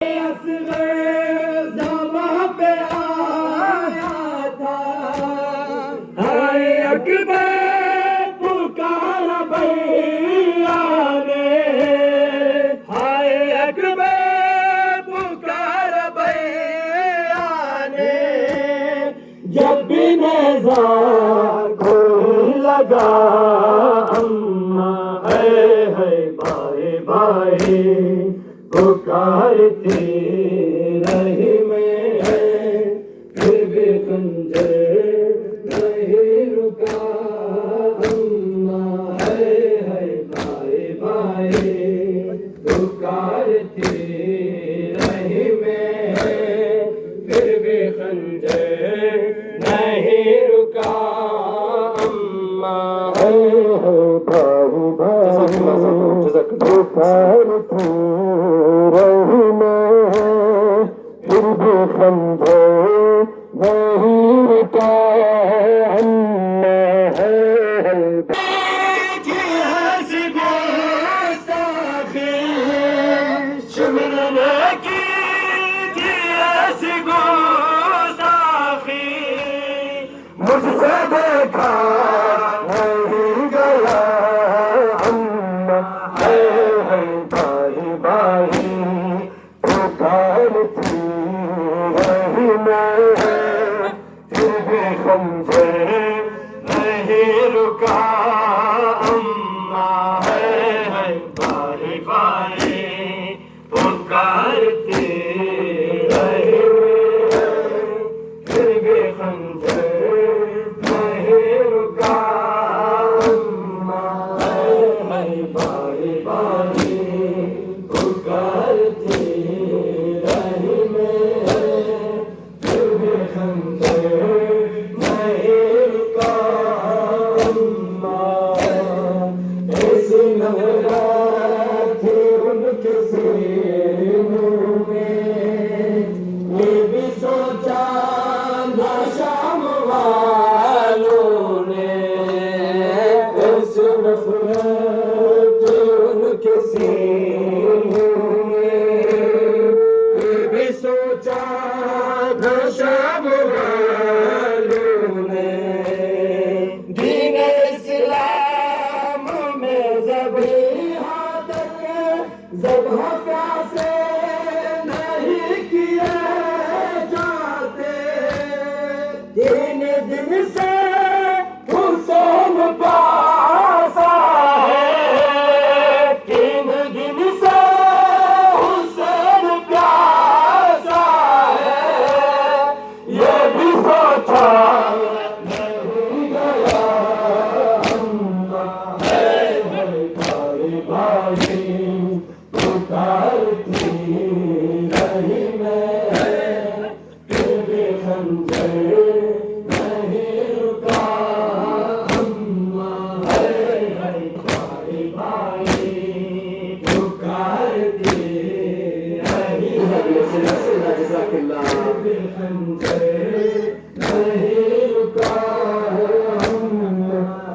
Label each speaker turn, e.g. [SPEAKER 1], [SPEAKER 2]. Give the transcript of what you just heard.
[SPEAKER 1] असगर ज़मां पे आया था, हाय अकबर पुकारा भैया ने, हाय अकबर पुकारा भैया ने, जब भी नेज़ा कोई लगा अम्मा है भाई भाई पुकारती रही मैं, फिर भी खंजर नहीं रुका अम्मा है भाई भाई पुकारती रही मैं, फिर भी खंजर नहीं रुका अम्मा है भाई भाई पुकारती रही मैं, फिर भी समझे नहीं रुका अम्मा है। शिमरने की थी ऐसी गुस्ताखी, मुझसे देखा नहीं गया अम्मा है भाई भाई पुकारती रही मैं, फिर भी समझे नहीं रुका अम्मा है भाई भाई पुकारती रही मैं, फिर भी समझे नहीं रुका अम्मा है भाई भाई पुकारती रही मैं, फिर भी समझे नहीं रुका अम्मा। ऐसी नजर थी उनके सीनों में, ये भी सोचा ना शाम वालों ने, ऐसी नफरत थी उनके सीनों में, ये भी सोचा ना शाम वालों ने, दीन इस्लाम में ज़बीहा तक ज़बह प्यासे नहीं किए जाते, तीन दिन से हुसैन प्यासा है, तीन दिन से हुसैन प्यासा है, ये भी सोचा नहीं गया अम्मा है भाई भाई पुकारती रही मैं, फिर भी खंजर